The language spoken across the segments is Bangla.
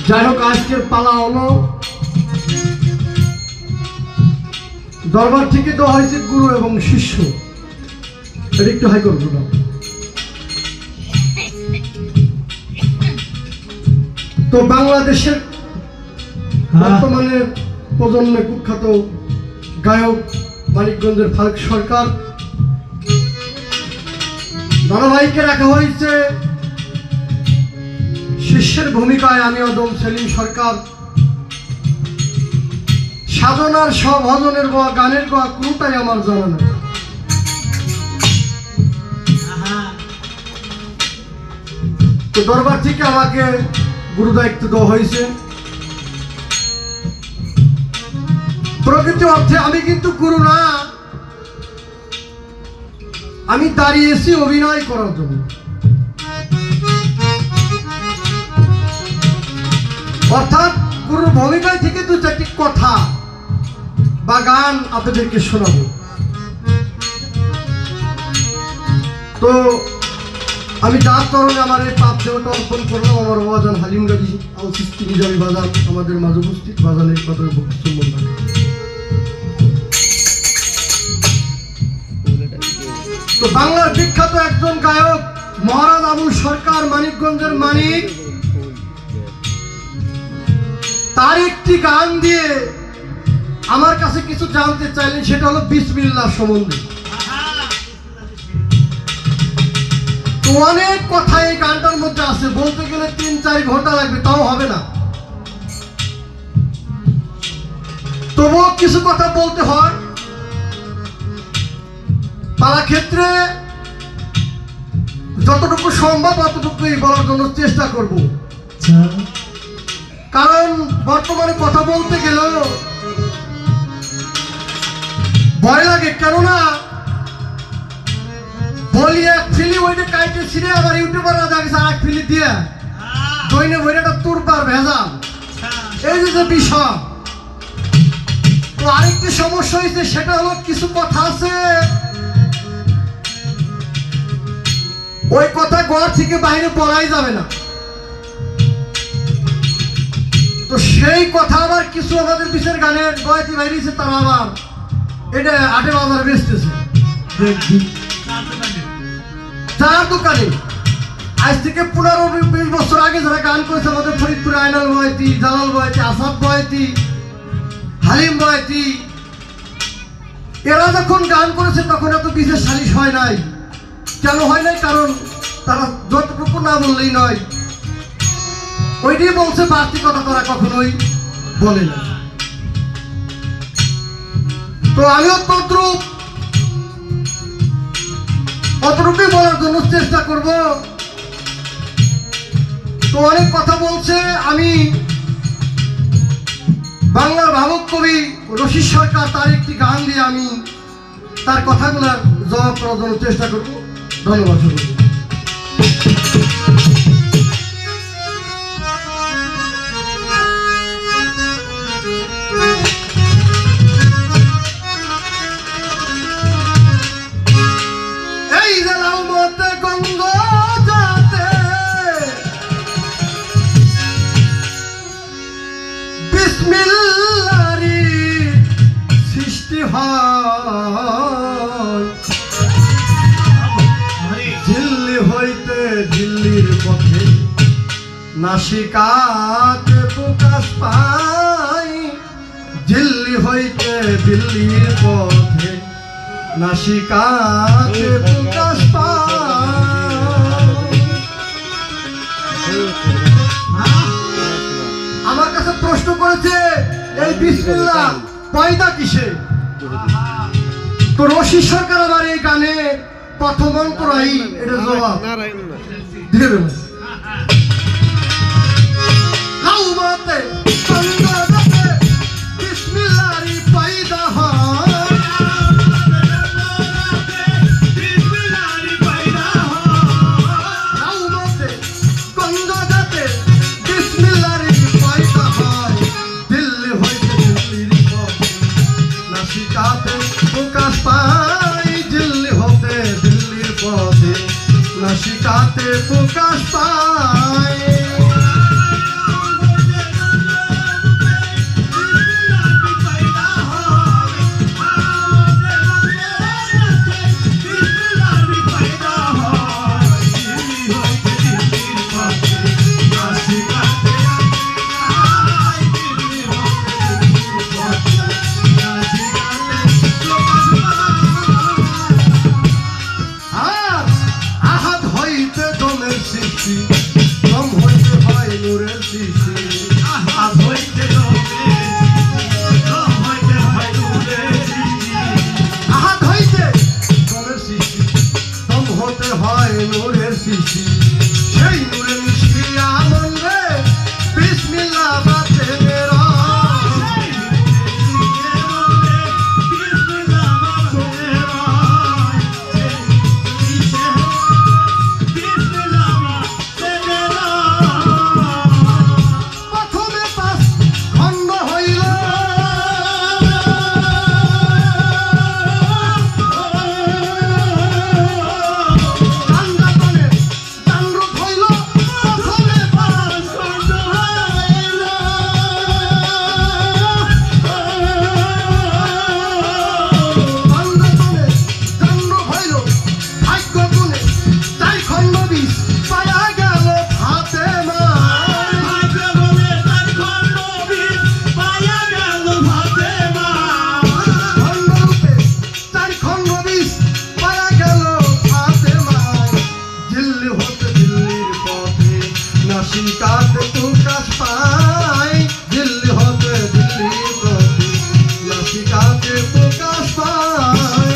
যাই হোক, আজকের পালা হলো দরবার থেকে দেওয়া হয়েছে গুরু এবং শিষ্য। এটা একটু হাই করবো না। তো বাংলাদেশের বর্তমানে প্রজন্মে কুখ্যাত গায়ক মানিকগঞ্জের ফারুক সরকার ধারাবাহিকে রাখা হয়েছে শিষ্যের ভূমিকায়। আমি অদম সেলিম সরকার সাধনার সব ভজনের গোয়া গানের গোয়া কোনটাই আমার জানা নেই। তো দরবার থেকে আমাকে গুরু দায়িত্ব দেওয়া হয়েছে। প্রকৃত অর্থে আমি কিন্তু গুরু না, আমি দাঁড়িয়েছি অভিনয় করার জন্য। অর্থাৎ গুরুর ভূমিকায় থেকে দু চারটি কথা বা গান আপনাদেরকে শোনাবো। তো আমি যার তরণে আমার এই পাপ দেবতা অর্পণ করলাম। আমার বাজান হালিম গাজী আল সিস্তি নিজামী বাজান আমাদের মাঝে উপস্থিত। বাজানের কথার বক্তব্য সম্বন্ধ তো বাংলার বিখ্যাত একজন গায়ক মহারাজ আবু সরকার, মানিকগঞ্জের মানিক, তার একটি গান দিয়ে আমার কাছে কিছু জানতে চাইলেন। সেটা হলো বিসমিল্লাহ সম্বন্ধে। তো অনেক কথা এই গানটার মধ্যে আছে, বলতে গেলে 3-4 ঘন্টা লাগবে, তাও হবে না। তবুও কিছু কথা বলতে হয়। পালা ক্ষেত্রে যতটুকু সম্ভব অতটুকুই বলার জন্য চেষ্টা করব। কারণ বর্তমানে কথা বলতে গেলেও ভয় লাগে, কেননা বলি এক ফিলি ওইটা কাইটে ছিঁড়ে আবার ইউটিউবাররা দেখছে আর এক ফিলি দিয়ে দৈনে বইটা তোর পার ভেজাল, এই যে বিষয়। তো আরেকটি সমস্যা হয়েছে, সেটা হলো কিছু কথা আছে ওই কথা ঘর থেকে বাইরে বলাই যাবে না। তো সেই কথা আবার কিছু আমাদের বিশের গানের গয়তি বাইরেছে, তারা আবার এটা 8 বাজারে বেচতেছে চার দোকানে। আজ থেকে 15-20 বছর আগে যারা গান করেছে আমাদের ফরিদপুরে আইনাল বয়তি, জালাল বয়তি, আসাদ বয়তি, হালিম বয়তি, এরা যখন গান করেছে তখন এত বিশেষ সালিশ হয় নাই। কেন হয় নাই? কারণ তারা যতটুকু না বললেই নয়, ওইটাই বলছে, বাড়তি কথা তারা কখনোই বলে না। তো আমিও অতটুকুই বলার জন্য চেষ্টা করব। তো অনেক কথা বলছে, আমি বাংলার ভাবক কবি রশিদ সরকার তার একটি গান দিয়ে আমি তার কথাগুলোর জবাব করার জন্য চেষ্টা করব। ধন্যবাদ। এই জেলার মধ্যে গঙ্গ যাতে বিসমিল্লাহরি সৃষ্টি হয়, দিল্লি হইতে দিল্লির পথে নাসিকাতে প্রকাশ পাই, দিল্লি হইতে দিল্লির পথে নাসিকাতে প্রকাশ পাই। আমার কাছে প্রশ্ন করেছে এই বিসমিল্লাহ পয়দা কিসে? তো রশিদ সরকার আমার এই গানে প্রথম অন্তরাই এটা জবাব দিয়ে দেবেন। বিসমিল্লাহরি পয়দা হয়, নাসিকাতে প্রকাশ পায়। নাসিকাতে প্রকাশ পায় দিল্লি হতে দিল্লির পথে নাসিকাতে প্রকাশ পায়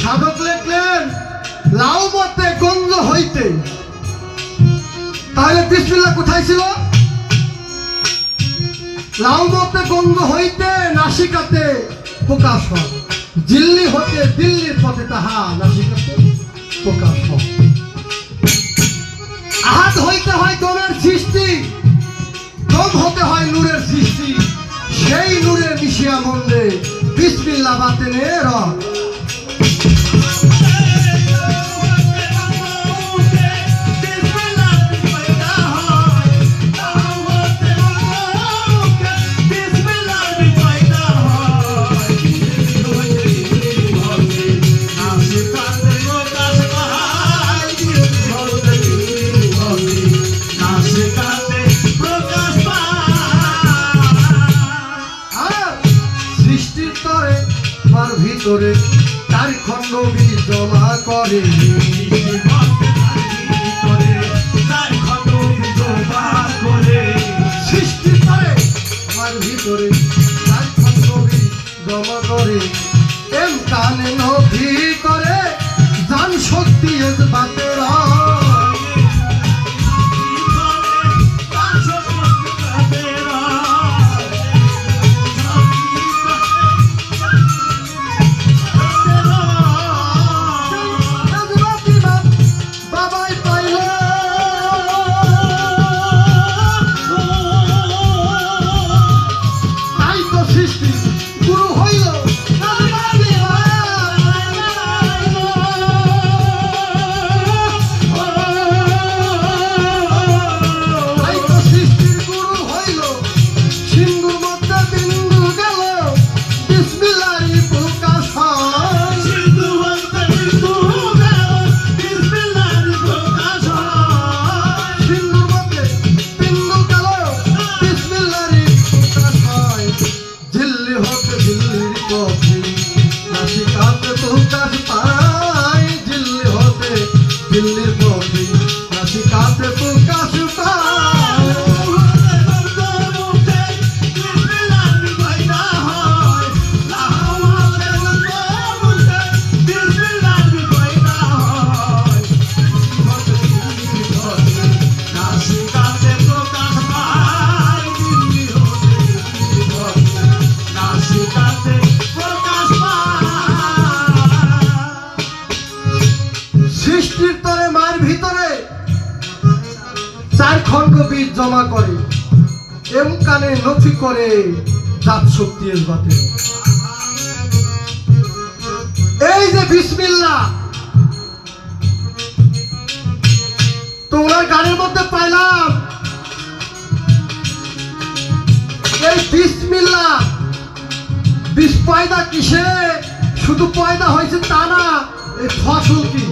সাধক লিখলেন লাউ মতে গন্ধ হইতে। তাহলে বিসমিল্লাহ কোথায় ছিল? লাউ মতে গন্ধ হইতে নাসিকাতে প্রকাশ হয় দিল্লি হতে দিল্লির পথে তাহা নাসিকাতে প্রকাশ হয়। আহাত হইতে হয় দমের সৃষ্টি, দম হতে হয় নূরের সৃষ্টি, সেই নূরে মিশিয়া মন্দে বিসমিল্লাহ বাতেনে রহ। ভিতরে তার খণ্ড বীজ জমা করে সৃষ্টি করে আমার ভিতরে তার খণ্ড বীজ জমা করে এম কানে নভি করে জান শক্তি এস বাতের দিল্লির পথে নাসিকাতে প্রকাশ পায়। সৃষ্টির তরে মায়ের ভিতরে চার খণ্ড বীজ জমা করে এম কানে নথি করে জাত শক্তি এস বাতে। এই যে বিসমিল্লাহ তোমরা গানের মধ্যে পাইলাম, এই বিসমিল্লাহ বিষ পয়দা কিসে? শুধু পয়দা হয়েছে তা না, এই ফসল কি?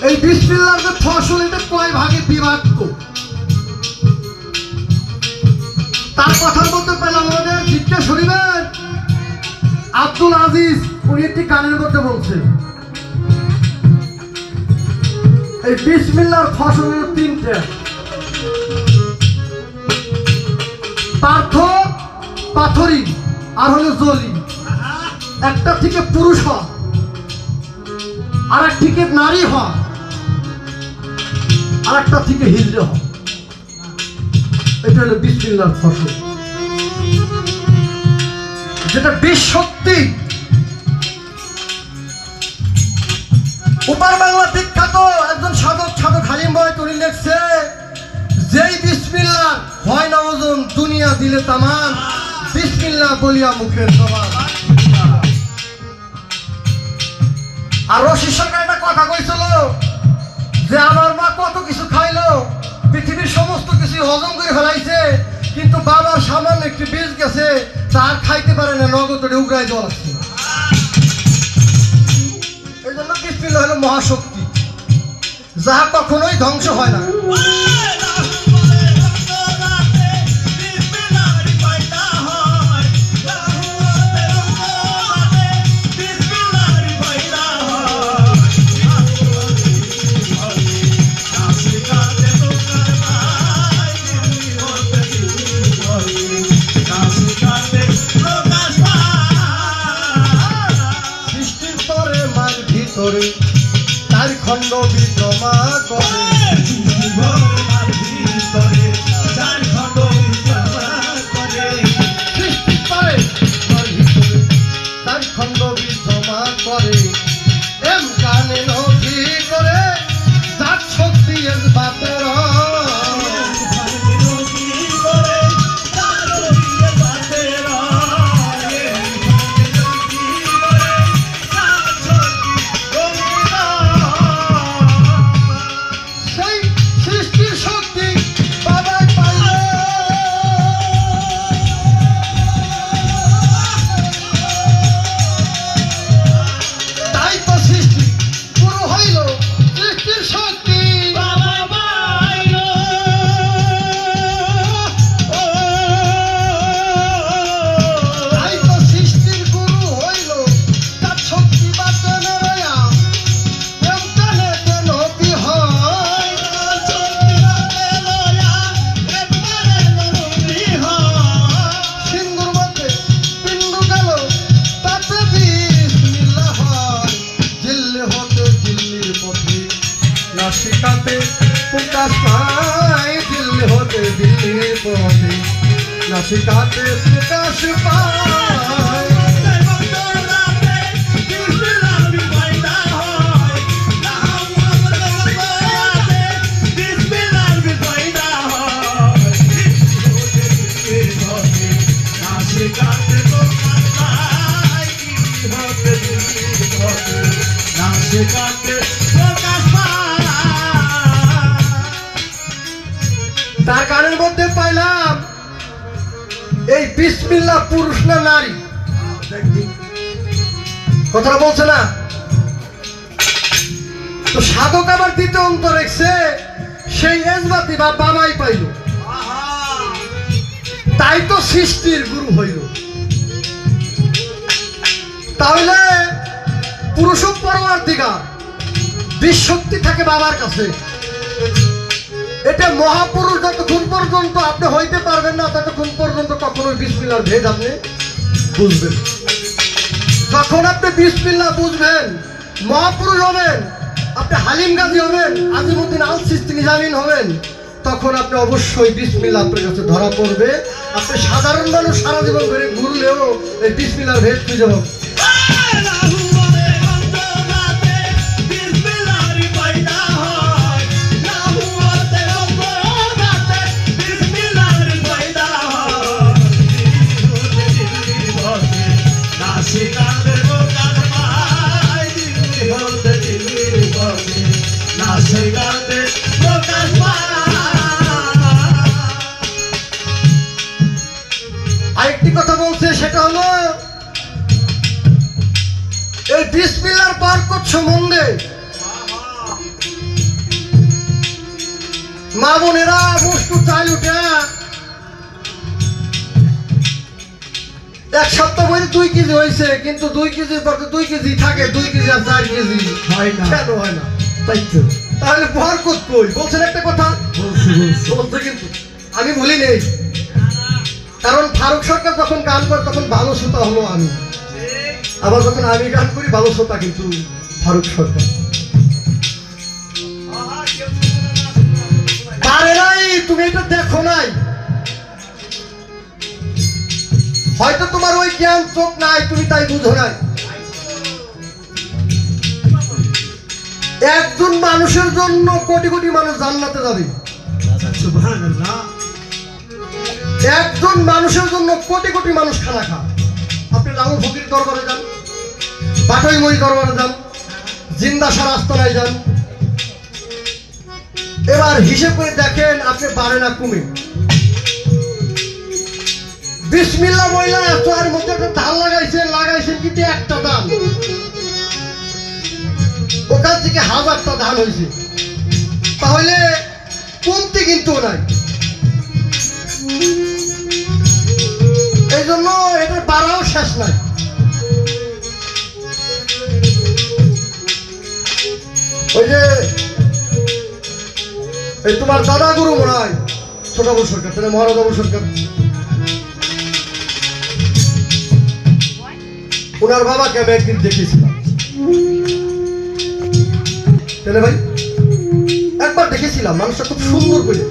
এই বিসমিল্লাহর যে ফসল এটা কয় ভাগে বিভক্ত? তার কথার মধ্যে পেলাম আমাদের জিজ্ঞা শরীফের আব্দুল আজিজ, উনি একটি গানের মধ্যে বলছেন এই বিসমিল্লাহর ফসল হলো তিনটে: পার্থ, পাথরি আর হলো জলি। একটা থেকে পুরুষ হয় আর এক থেকে নারী হয় আর একটা থেকে হিজড়ে হয়। এটা হলো বিসমিল্লাহর ফসল, যেটা বেশ সত্যি। উপার বাংলা বিখ্যাত একজন সাধক হালিম ভাই তৈরি লেখছে, যেই বিসমিল্লাহ হয় না ওজন দুনিয়া দিলে তামান, বিসমিল্লাহ বলিয়া মুখের জবান। আর রশি সরকার একটা কথা কইছিল যে আমার মা কত কিছু খাইলো, পৃথিবীর সমস্ত কিছু হজম করে ফেলাইছে, কিন্তু বাবার সামান্য একটু বেশ গেছে, তার খাইতে পারে না, নগদে উগরায় দেওয়া লাগছে। এই জন্য বিসমিল্লাহ হলো মহাশক্তি, যাহা কখনোই ধ্বংস হয় না। তার খণ্ড বিদ্রমা করে তার খণ্ড বিদ্রমা করে এম কানে নদী করে তার শক্তি বাতের নাসিকাতে প্রকাশ পায়, দিল্লি হতে দিল্লির পথে নাসিকাতে প্রকাশ পায়। তার গানের মধ্যে পাইলাম এই বিসমিল্লাহ পুরুষ না নারী, কথাটা বলছে না তো। সাধক আবার দ্বিতীয় অন্ত রেখছে, সেই এজবাতি বা বাবাই পাইল, তাই তো সৃষ্টির গুরু হইল। তাহলে পুরুষ পরমার্থিকা বিশক্তি থাকে বাবার কাছে। এটা মহাপুরুষ যতক্ষণ পর্যন্ত আপনি হইতে পারবেন না, ততক্ষণ পর্যন্ত কখনোই বিসমিল্লাহর ভেদ আপনি বুঝবেন। যখন আপনি বিসমিল্লাহ বুঝবেন, মহাপুরুষ হবেন, আপনি হালিম গাজী হবেন, আজিমুদ্দিন আল সিস্তি নিজামিন হবেন, তখন আপনি অবশ্যই বিসমিল্লাহ আপনার কাছে ধরা পড়বে। আপনি সাধারণ মানুষ সারা জীবন ধরে ঘুরলেও এই বিসমিল্লাহর ভেদ খুঁজে পাবেন। আরেকটি কথা বলছে, সেটা হলো এই বিসমিল্লাহর বরকত সম্বন্ধে মা বোনেরা মুষ্টু চাল উঠে এক সপ্তাহ বলে 2 কেজি হয়েছে, কিন্তু 2 কেজির পর 2 কেজি থাকে, 2 কেজি আর 4 কেজি হয় না। কেন হয় না? তাই তো। তাহলে বরকত কই? বলছেন একটা কথা, বলছে কিন্তু আমি বলি নেই। কারণ ফারুক সরকার যখন গান করে তখন ভালো শ্রোতা হলো আমি, আবার যখন আমি গান করি ভালো শ্রোতা কিন্তু ফারুক সরকার। পারে নাই, তুমি এটা দেখো নাই, হয়তো তোমার ওই জ্ঞান চোখ নাই, তুমি তাই বুঝো নাই। একজন মানুষের জন্য কোটি কোটি মানুষ জান্নাতে যাবে। একজন মানুষের জন্য কোটি কোটি মানুষ খানা খায়। আপনি লাঙল ফকির দরবারে যান, বাটই মই দরবারে যান, জিন্দা সার আস্তনায় যান, এবার হিসেব করে দেখেন আপনি বাড়ে না কমে। বিসমিল্লাহ বইলা চোয়ার মধ্যে একটা ধান লাগাইছেন কিন্তু একটা ধান, ওখান থেকে 1000টা ধান হয়েছে, তাহলে কমতি কিন্তু নাই। এই জন্য এটার বাড়াও শেষ নাই। ওই যে এই তোমার দাদা গুরু মনে হয় ছোট বাবু সরকার, তাহলে মহারাজা বাবু সরকার, ওনার বাবাকে আমি একদিন দেখেছিলাম। তাহলে ভাই একবার দেখেছিলাম, মানুষটা খুব সুন্দর করে,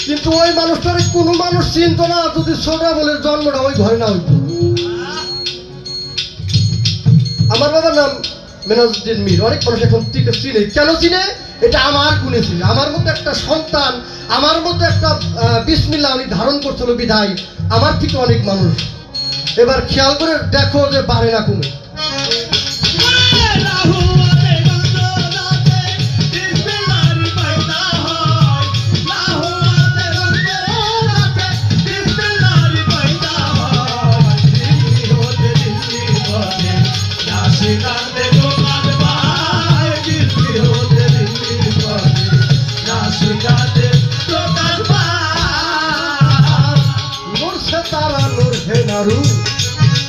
কিন্তু ওই মানুষটার কোনো মানুষ চিনত না যদি ছোট বলে জন্মটা ওই ঘরে না হইতো। আমার বাবার নাম মেনাজউদ্দিন মীর। অনেক মানুষ এখন চিনে, কেন চিনে? এটা আমার গুণে ছিল। আমার মতো একটা সন্তান, আমার মতো একটা বিসমিল্লাহ উনি ধারণ করছিল বিধায় আমার থেকে অনেক মানুষ। এবার খেয়াল করে দেখো যে বাড়ে না কমে।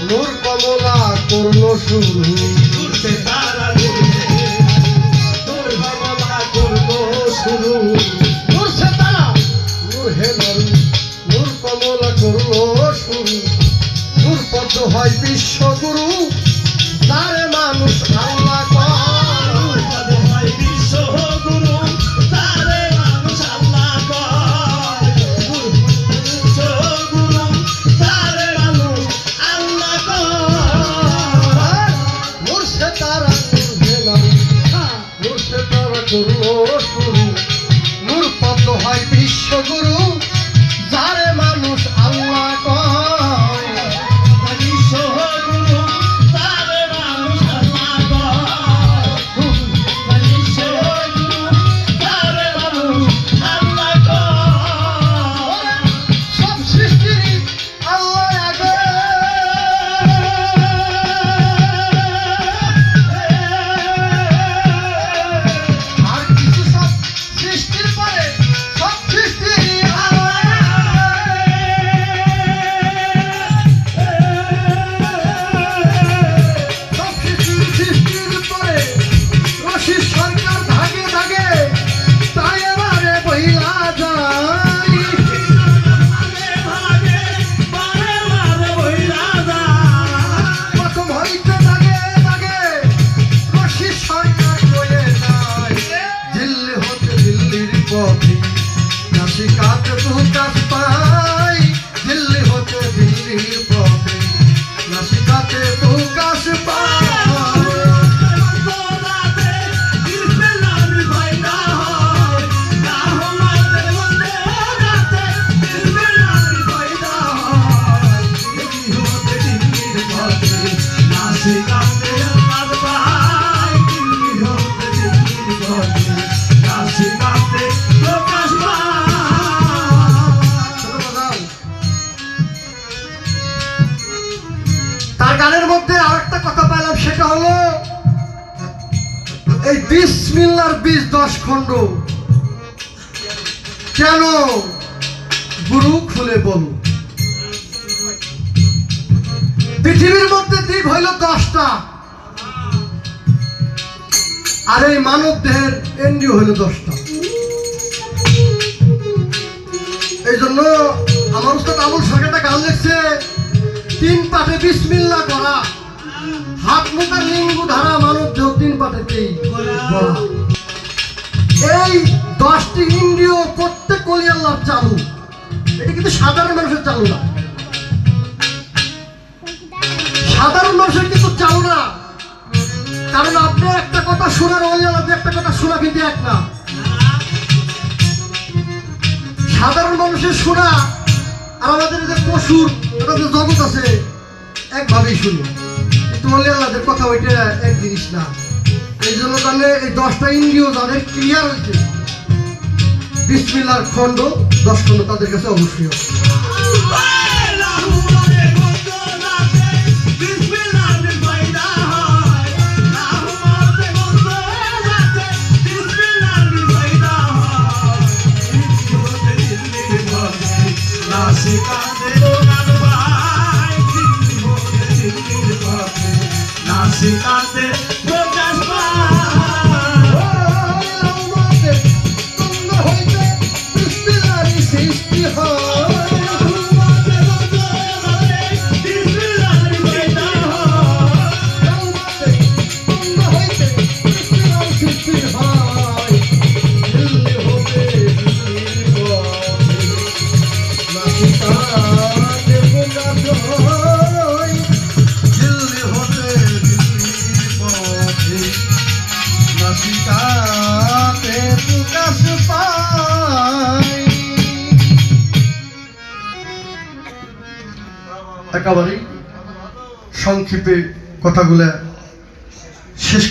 নূর কমলা করল শুরু, নূর কমলা করল শুরু, নূর হে নারু, নূর কমলা করল শুরু, নূর পদ্ম হয় বিশ্বগুরু, তারে মানুষ আল্লাহ নূর পদ্ম হয় বিশ্বগুরু, যারে মানুষ আল্লাহ কয়, বিশ্বগুরু যারে মানুষ আল্লাহ কয়, বিশ্বগুরু যারে মানুষ আল্লাহ কয়। সব সৃষ্টি আল্লাহ আগে, নাসিকাতে প্রকাশ পাই, দিল্লি হতে দিল্লির পথে নাসিকাতে প্রকাশ পাই। গানের মধ্যে আরেকটা কথা পাইলাম, সেটা হলো এই বিসমিল্লাহর বীজ 10 খণ্ড। কেন গুরু খুলে বল। পৃথিবীর মধ্যে দিক হইল 10টা, আর এই মানব দেহের ইন্দ্রিয় হইল 10টা। এই জন্য আমার উস্তাদ আবুল সরকার গান লিখছে, 3 পাঠে বিসমিল্লাহ করা, হাত মুখার লিঙ্গু ধারা মানব দেহ 3 পাঠেতেই বলা। এই 10টি ইন্দ্রিয় প্রত্যেক ওলি আল্লাহর চালু, এটা কিন্তু সাধারণ মানুষের চালু না, সাধারণ মানুষের কিন্তু চালু না। কারণ আপনি একটা কথা শোনার ওলি আল্লাহ একটা কথা শোনা কিন্তু এক না। সাধারণ মানুষের শোনা আর আমাদের যে পশুর এটা যে জগৎ আছে একভাবেই শুনি, কিন্তু ওলি আল্লাহদের কথা ওইটা এক জিনিস না। এই জন্য তাহলে এই 10টা ইন্দ্রিয় যাদের ক্লিয়ার হয়েছে, বিসমিল্লাহর খণ্ড 10 খণ্ড তাদের কাছে অবশ্যই আছে। একেবারে সংক্ষেপে কথাগুলা শেষ